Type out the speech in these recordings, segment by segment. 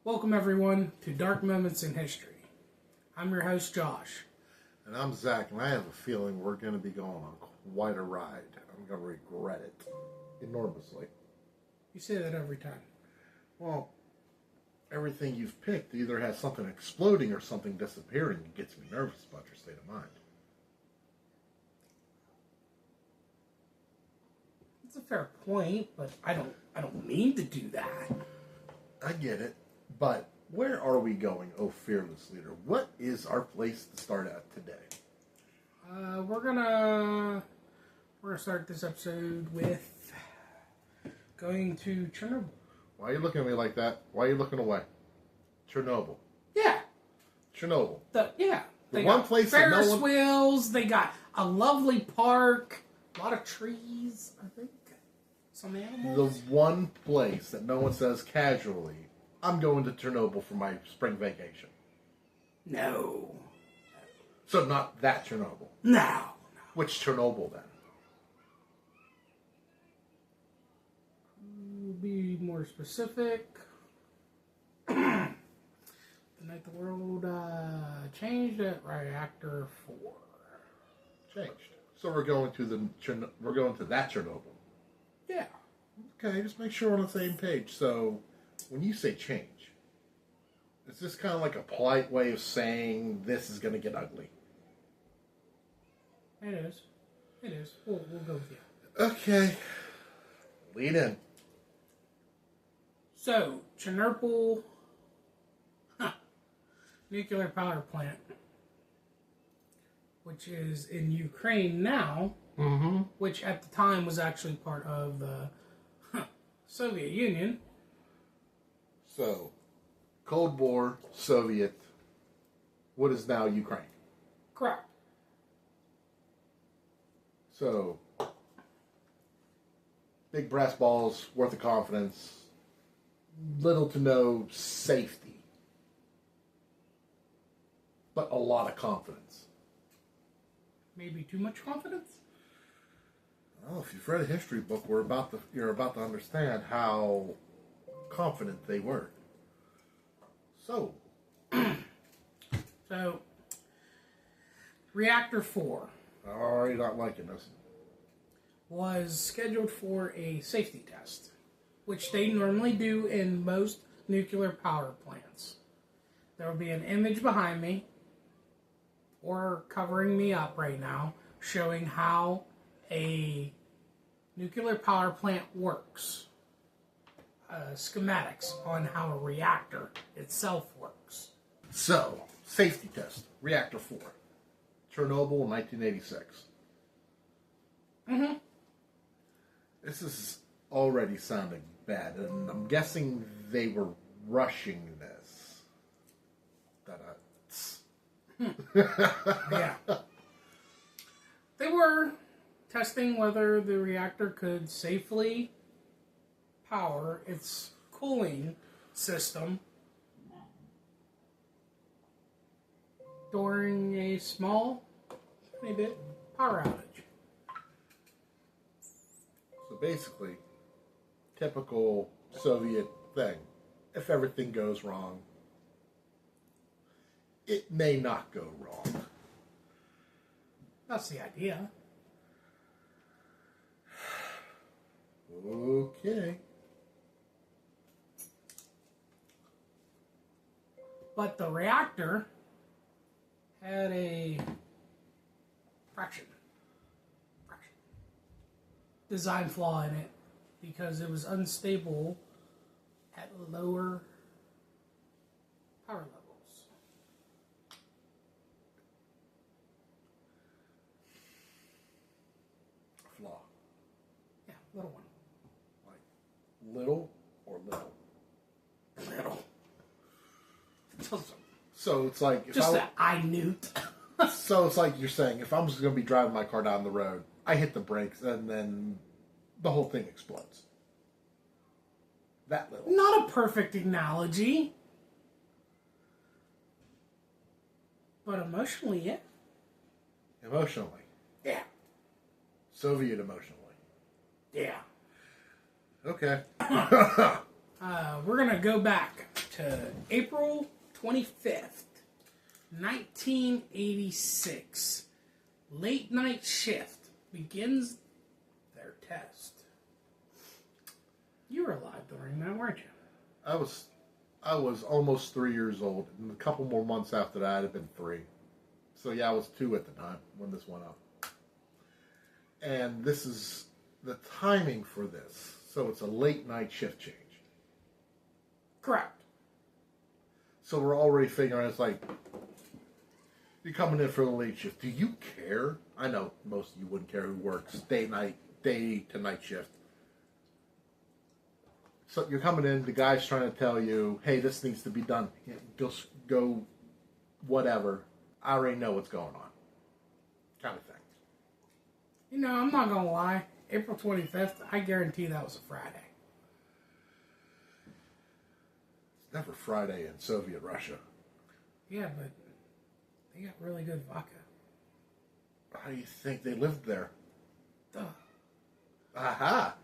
Welcome everyone to Dark Moments in History. I'm your host Josh. And I'm Zach, and I have a feeling we're going to be going on quite a ride. I'm going to regret it enormously. You say that every time. Well, everything you've picked either has something exploding or something disappearing. It gets me nervous about your state of mind. It's a fair point, but I don't mean to do that. I get it, but where are we going, oh fearless leader? What is our place to start at today? We're gonna start this episode with going to Chernobyl. Why are you looking at me like that? Why are you looking away? Chernobyl. Yeah. Chernobyl. They one got place that Ferris no one... wheels. They got a lovely park. A lot of trees. I think some animals. The one place that no one says casually, I'm going to Chernobyl for my spring vacation. No. So not that Chernobyl. No. Which Chernobyl then? We'll be more specific. The night the world changed at reactor 4. Changed. So we're going to that Chernobyl. Yeah. Okay, just make sure we're on the same page. So when you say change, is this kind of like a polite way of saying this is going to get ugly? It is. It is. We'll go with you. Okay. Lead in. So, Chernobyl nuclear power plant, which is in Ukraine now, which at the time was actually part of the Soviet Union. So, Cold War, Soviet, what is now Ukraine? Correct. So, big brass balls, worth of confidence, little to no safety, but a lot of confidence. Maybe too much confidence? Well, if you've read a history book, you're about to understand how confident they were. So, Reactor 4 I'm already not liking this. was scheduled for a safety test, which they normally do in most nuclear power plants. There will be an image behind me, or covering me up right now, showing how a nuclear power plant works. Schematics on how a reactor itself works. So, safety test, Reactor 4, Chernobyl, 1986. This is already sounding bad, and I'm guessing they were rushing this. Yeah. They were testing whether the reactor could safely power its cooling system during a small, maybe, power outage. So basically, typical Soviet thing. If everything goes wrong, it may not go wrong. That's the idea. Okay. But the reactor had a fraction design flaw in it because it was unstable at lower power levels. A flaw. Yeah, little one. Like little or little? Little. So it's like... Just that I knew. So it's like you're saying, if I'm just going to be driving my car down the road, I hit the brakes and then the whole thing explodes. That little. Not a perfect analogy. But emotionally, yeah. Emotionally. Yeah. Soviet emotionally. Yeah. Okay. We're going to go back to April 25th, 1986. Late night shift begins their test. You were alive during that, weren't you? I was almost 3 years old, and a couple more months after that, I'd have been 3. So yeah, I was 2 at the time when this went up. And this is the timing for this. So it's a late night shift change. Correct. So we're already figuring it's like, you're coming in for the late shift. Do you care? I know most of you wouldn't care who works day to night shift. So you're coming in, the guy's trying to tell you, hey, this needs to be done. Just go whatever. I already know what's going on. Kind of thing. You know, I'm not going to lie. April 25th, I guarantee that was a Friday. It's never Friday in Soviet Russia. Yeah, but they got really good vodka. How do you think they lived there? Duh. Aha!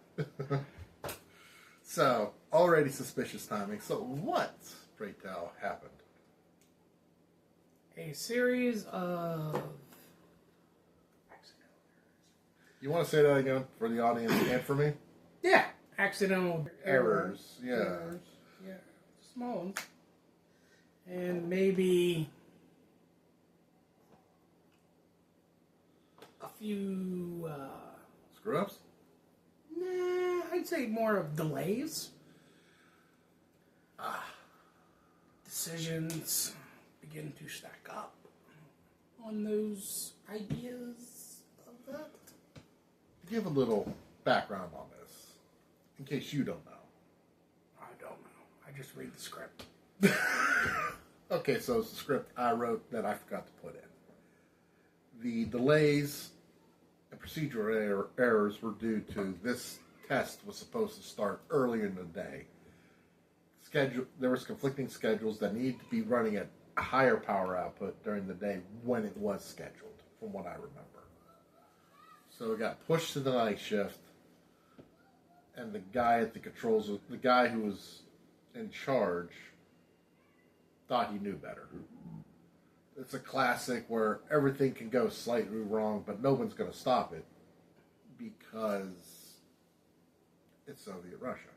So, already suspicious timing. So, what, pray tell, happened? A series of... You want to say that again for the audience and for me? Yeah, accidental Errors. Yeah. Errors. Yeah, small ones. And maybe a few... Screw-ups? Nah, I'd say more of delays. Decisions begin to stack up on those ideas of that. Give a little background on this, in case you don't know. I don't know. I just read the script. Okay, so it's the script I wrote that I forgot to put in. The delays and procedural errors were due to this test was supposed to start earlier in the day. There was conflicting schedules that needed to be running at a higher power output during the day when it was scheduled, from what I remember. So it got pushed to the night shift, and the guy at the controls, the guy who was in charge, thought he knew better. It's a classic where everything can go slightly wrong, but no one's going to stop it because it's Soviet Russia.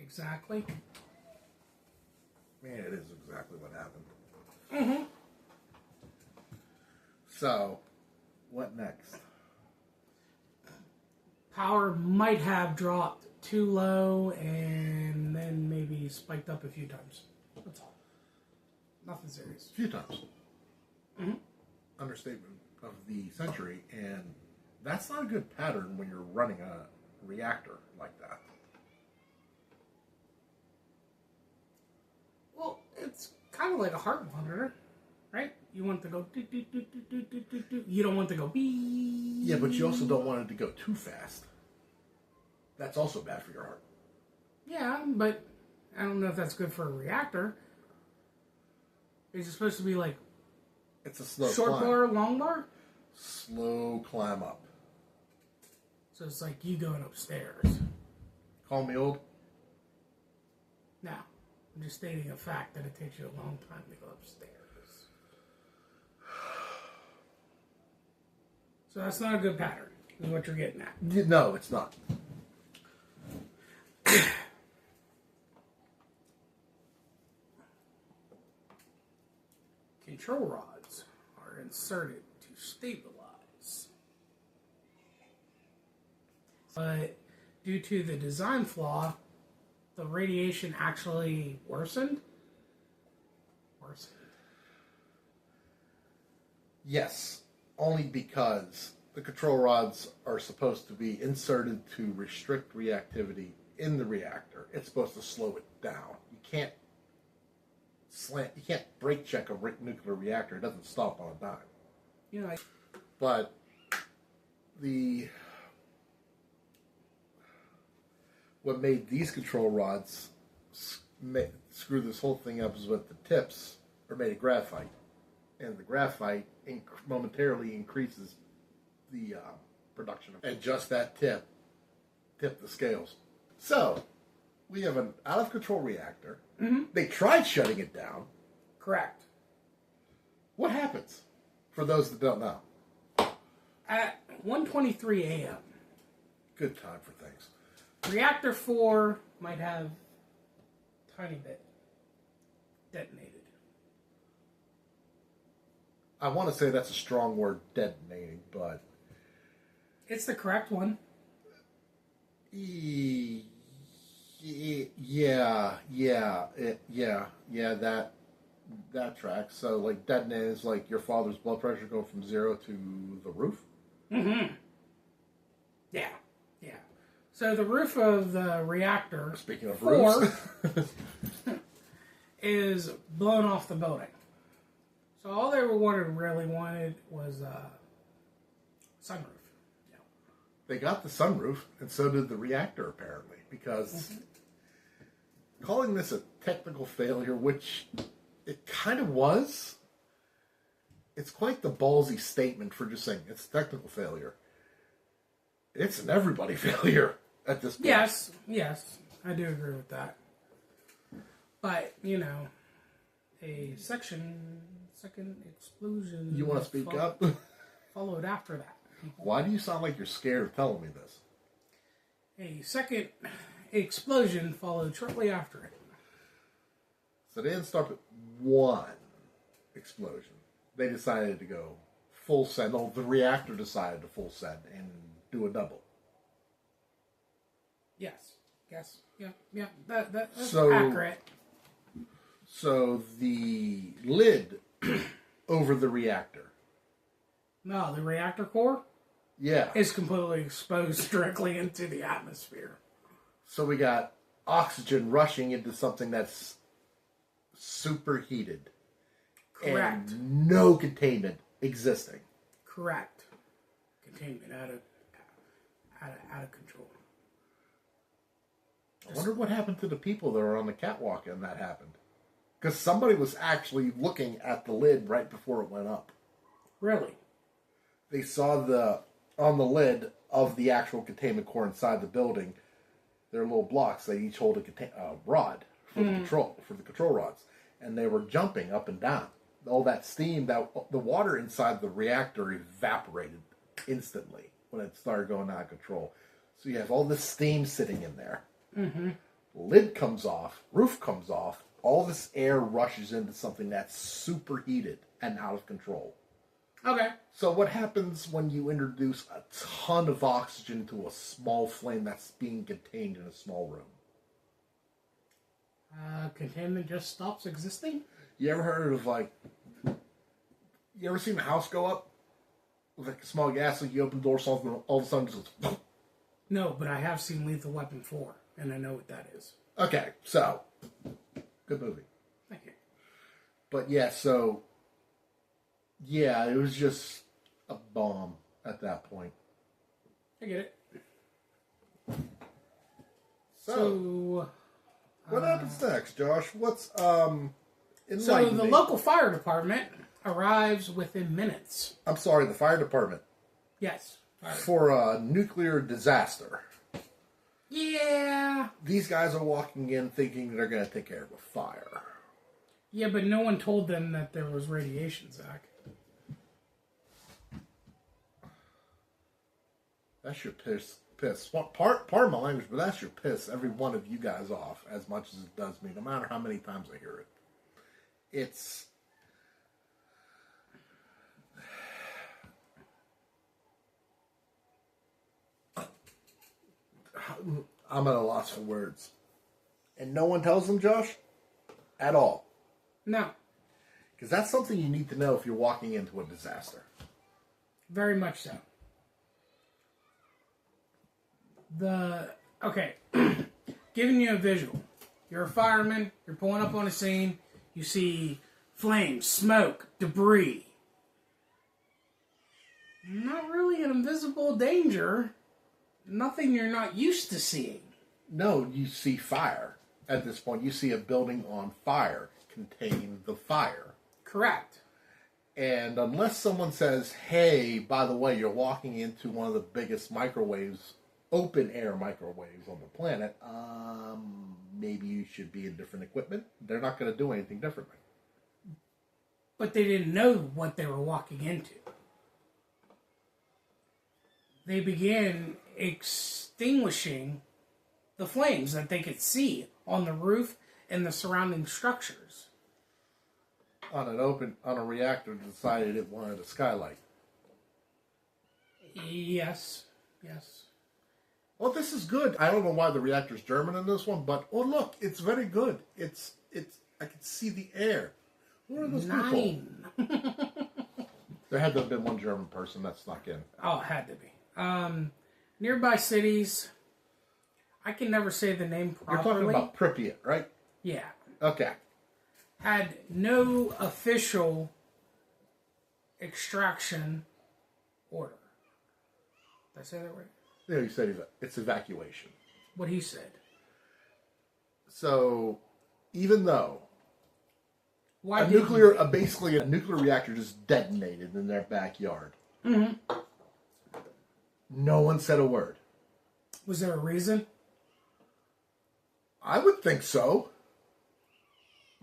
Exactly. Man, it is exactly what happened. Mm-hmm. So, what next? Power might have dropped too low and then maybe spiked up a few times. That's all. Nothing serious. A few times. Mm-hmm. Understatement of the century, and that's not a good pattern when you're running a reactor like that. Well, it's kind of like a heart monitor, right? You want to go do, do, do, do, do, do, do, do. You don't want to go bee. Yeah, but you also don't want it to go too fast. That's also bad for your heart. Yeah, but I don't know if that's good for a reactor. Is it supposed to be like It's a slow short climb. bar, long bar? Slow climb up. So it's like you going upstairs. Call me old? Now, I'm just stating a fact that it takes you a long time to go upstairs. So that's not a good pattern, is what you're getting at. No, it's not. Control rods are inserted to stabilize. But due to the design flaw, the radiation actually worsened. Yes, only because the control rods are supposed to be inserted to restrict reactivity in the reactor. It's supposed to slow it down. You can't brake check a nuclear reactor. It doesn't stop on a dime. You know, But what made these control rods screw this whole thing up is with the tips are made of graphite, and the graphite momentarily increases the production of, and just that tip tip the scales. So, we have an out-of-control reactor. Mm-hmm. They tried shutting it down. Correct. What happens, for those that don't know? At 1:23 a.m., Good time for things. reactor 4 might have a tiny bit detonated. I want to say that's a strong word, detonating, but... It's the correct one. Yeah, that tracks. So, like, detonate is like your father's blood pressure go from 0 to the roof? Mm-hmm. Yeah. So the roof of the reactor, Speaking of 4, roofs. is blown off the building. So all they really wanted was sunroof. Yeah. They got the sunroof, and so did the reactor, apparently, because calling this a technical failure, which it kind of was, it's quite the ballsy statement for just saying it's a technical failure. It's an everybody failure at this point. Yes, I do agree with that. But, a second explosion... You want to speak up? Followed after that. Why do you sound like you're scared of telling me this? A second explosion followed shortly after it. So they didn't start with one explosion. They decided to go full send. No, the reactor decided to full send and do a double. Yes. Yeah. That's So- accurate. So the lid over the reactor. No, the reactor core Yeah. is completely exposed directly into the atmosphere. So we got oxygen rushing into something that's superheated. Correct. And no containment existing. Correct. Containment out of control. I wonder what happened to the people that were on the catwalk when that happened. Because somebody was actually looking at the lid right before it went up. Really? They saw on the lid of the actual containment core inside the building, there are little blocks. They each hold a rod for the control rods, and they were jumping up and down. All that steam, the water inside the reactor evaporated instantly when it started going out of control. So you have all this steam sitting in there. Mm-hmm. Lid comes off, roof comes off, all this air rushes into something that's superheated and out of control. Okay. So what happens when you introduce a ton of oxygen to a small flame that's being contained in a small room? Containment just stops existing? You ever heard of, you ever seen a house go up with a small gas leak? You open the door, something all of a sudden just goes... No, but I have seen Lethal Weapon 4, and I know what that is. Okay, so, good movie. Thank you. But yeah, so, yeah, it was just a bomb at that point. I get it. So what happens next, Josh? What's, So the local fire department arrives within minutes. I'm sorry, the fire department. Yes. Fire. For a nuclear disaster. Yeah. These guys are walking in thinking they're going to take care of a fire. Yeah, but no one told them that there was radiation, Zach. That should piss. Pardon my language, but that should piss every one of you guys off as much as it does me, no matter how many times I hear it. It's... I'm at a loss for words. And no one tells them, Josh? At all. No. Because that's something you need to know if you're walking into a disaster. Very much so. Okay. Giving you a visual. You're a fireman. You're pulling up on a scene. You see flames, smoke, debris. Not really an invisible danger. Nothing you're not used to seeing. No, you see fire. At this point, you see a building on fire contain the fire. Correct. And unless someone says, hey, by the way, you're walking into one of the biggest microwaves open air microwaves on the planet, maybe you should be in different equipment. They're not going to do anything differently. But they didn't know what they were walking into. They began extinguishing the flames that they could see on the roof and the surrounding structures. On a reactor that decided it wanted a skylight. Yes. Well, this is good. I don't know why the reactor's German in this one, but oh look, it's very good. It's. I can see the air. Who are those people? There had to have been one German person that snuck in. Oh, it had to be. Nearby cities. I can never say the name properly. You're talking about Pripyat, right? Yeah. Okay. Had no official extraction order. Did I say that right? Yeah, you said it's evacuation. What he said. So, even though basically a nuclear reactor just detonated in their backyard, no one said a word. Was there a reason? I would think so.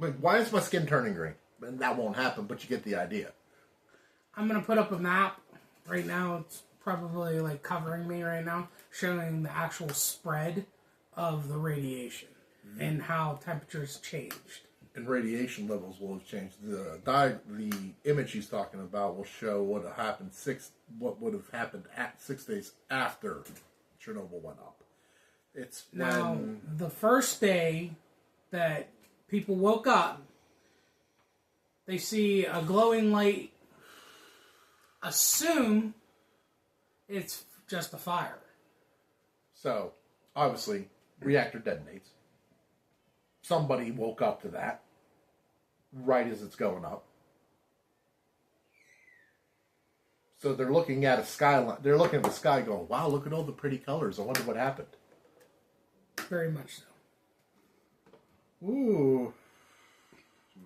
Like, why is my skin turning green? And that won't happen, but you get the idea. I'm going to put up a map right now. It's probably like covering me right now, showing the actual spread of the radiation and how temperatures changed. And radiation levels will have changed. The image he's talking about will show what would have happened at 6 days after Chernobyl went up. It's now the first day that people woke up, they see a glowing light. Assume it's just a fire. So, obviously, reactor detonates. Somebody woke up to that right as it's going up. So they're looking at a skyline. They're looking at the sky going, wow, look at all the pretty colors. I wonder what happened. Very much so. Ooh.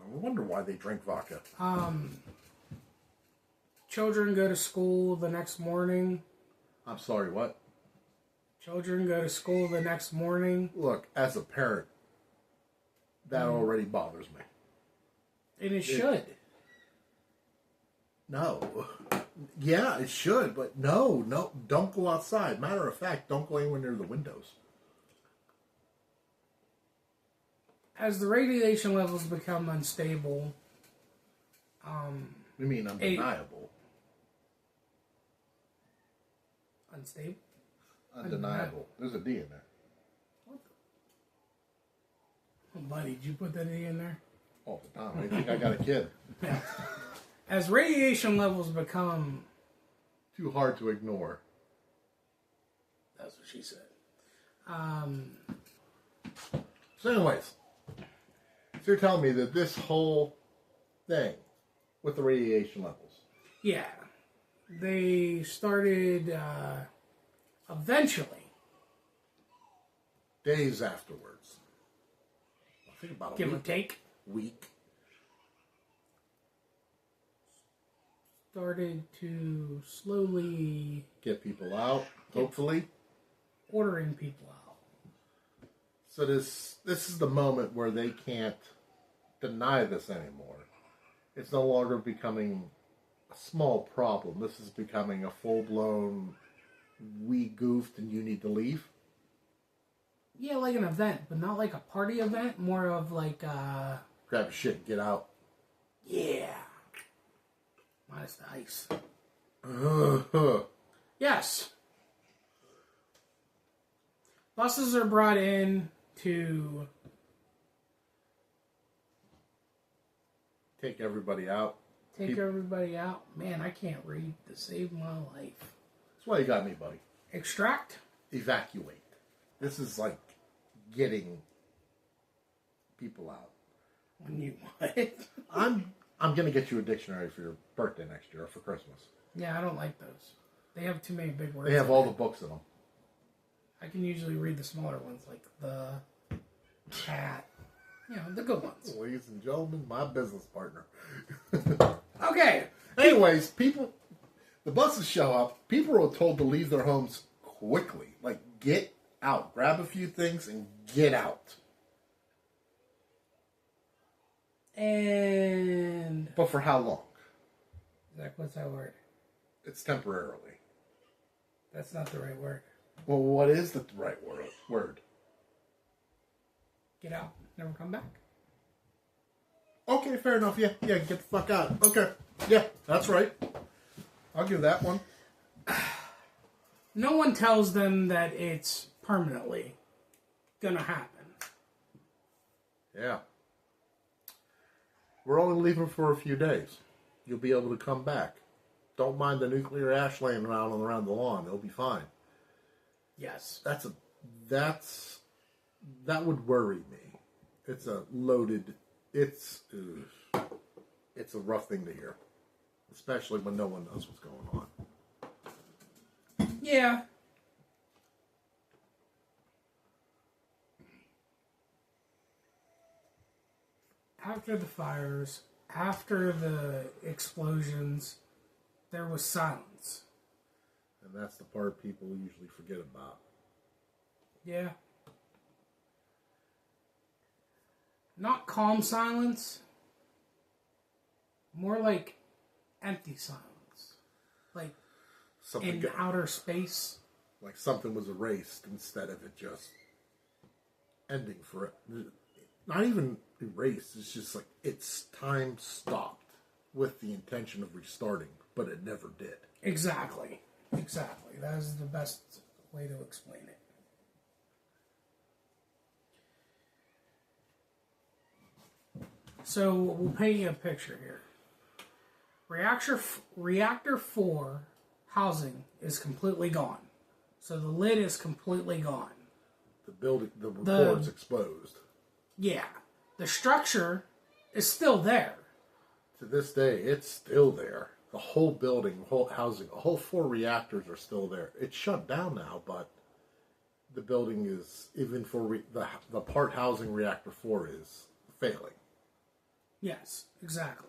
I wonder why they drink vodka. Children go to school the next morning. I'm sorry, what? Children go to school the next morning. Look, as a parent, that already bothers me. And it should. No. Yeah, it should, but no, don't go outside. Matter of fact, don't go anywhere near the windows. As the radiation levels become unstable, You mean undeniable? Unstable? Undeniable. There's a D in there. What the? Oh, buddy, did you put that D in there? All the time. I think I got a kid. Yeah. As radiation levels become... Too hard to ignore. That's what she said. So anyways, so you're telling me that this whole thing with the radiation levels. Yeah. They started eventually. Days afterwards. I think about a Give week. or take. Week. Started to slowly... Get people out, hopefully. Ordering people out. So this is the moment where they can't deny this anymore. It's no longer becoming a small problem. This is becoming a full-blown, we goofed and you need to leave. Yeah, like an event, but not like a party event. More of like Grab your shit and get out. Yeah. Minus the ice. Yes. Buses are brought in to... Take everybody out. Take everybody out. Man, I can't read to save my life. That's why you got me, buddy. Extract? Evacuate. This is like getting people out. When you what? I'm gonna get you a dictionary for your birthday next year or for Christmas. Yeah, I don't like those. They have too many big words. They have all the books in them. I can usually read the smaller ones, like the cat. You know, the good ones. Ladies and gentlemen, my business partner. Okay. Anyways, the buses show up. People are told to leave their homes quickly. Like, get out. Grab a few things and get out. And... But for how long? Zach, what's that word? It's temporarily. That's not the right word. Well, what is the right word? Get out. Never come back. Okay, fair enough. Yeah, get the fuck out. Okay. Yeah, that's right. I'll give that one. No one tells them that it's permanently gonna happen. Yeah. We're only leaving for a few days. You'll be able to come back. Don't mind the nuclear ash laying around the lawn. It'll be fine. Yes. That would worry me. It's a loaded. It's a rough thing to hear, especially when no one knows what's going on. Yeah. After the fires, after the explosions, there was silence. And that's the part people usually forget about. Yeah. Not calm silence. More like empty silence. Like in outer space. Like something was erased instead of it just ending for it. Not even erased. It's just like its time stopped with the intention of restarting, but it never did. Exactly. That is the best way to explain it. So we'll paint you a picture here. Reactor 4 housing is completely gone. So the lid is completely gone. The report's exposed. Yeah. The structure is still there. To this day, it's still there. The whole building, the whole housing, the whole 4 reactors are still there. It's shut down now, but the building is, even for the part housing reactor 4 is failing. Yes, exactly.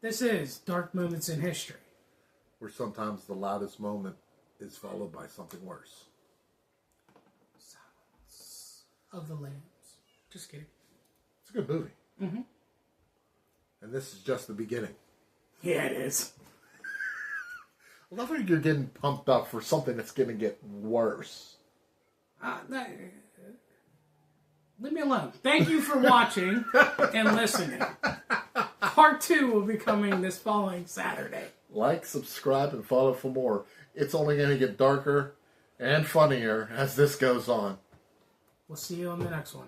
This is Dark Moments in History. Where sometimes the loudest moment is followed by something worse. Silence of the Lambs. Just kidding. It's a good movie. Mm-hmm. And this is just the beginning. Yeah, it is. I love how you're getting pumped up for something that's going to get worse. Leave me alone. Thank you for watching and listening. Part 2 will be coming this following Saturday. Like, subscribe, and follow for more. It's only going to get darker and funnier as this goes on. We'll see you on the next one.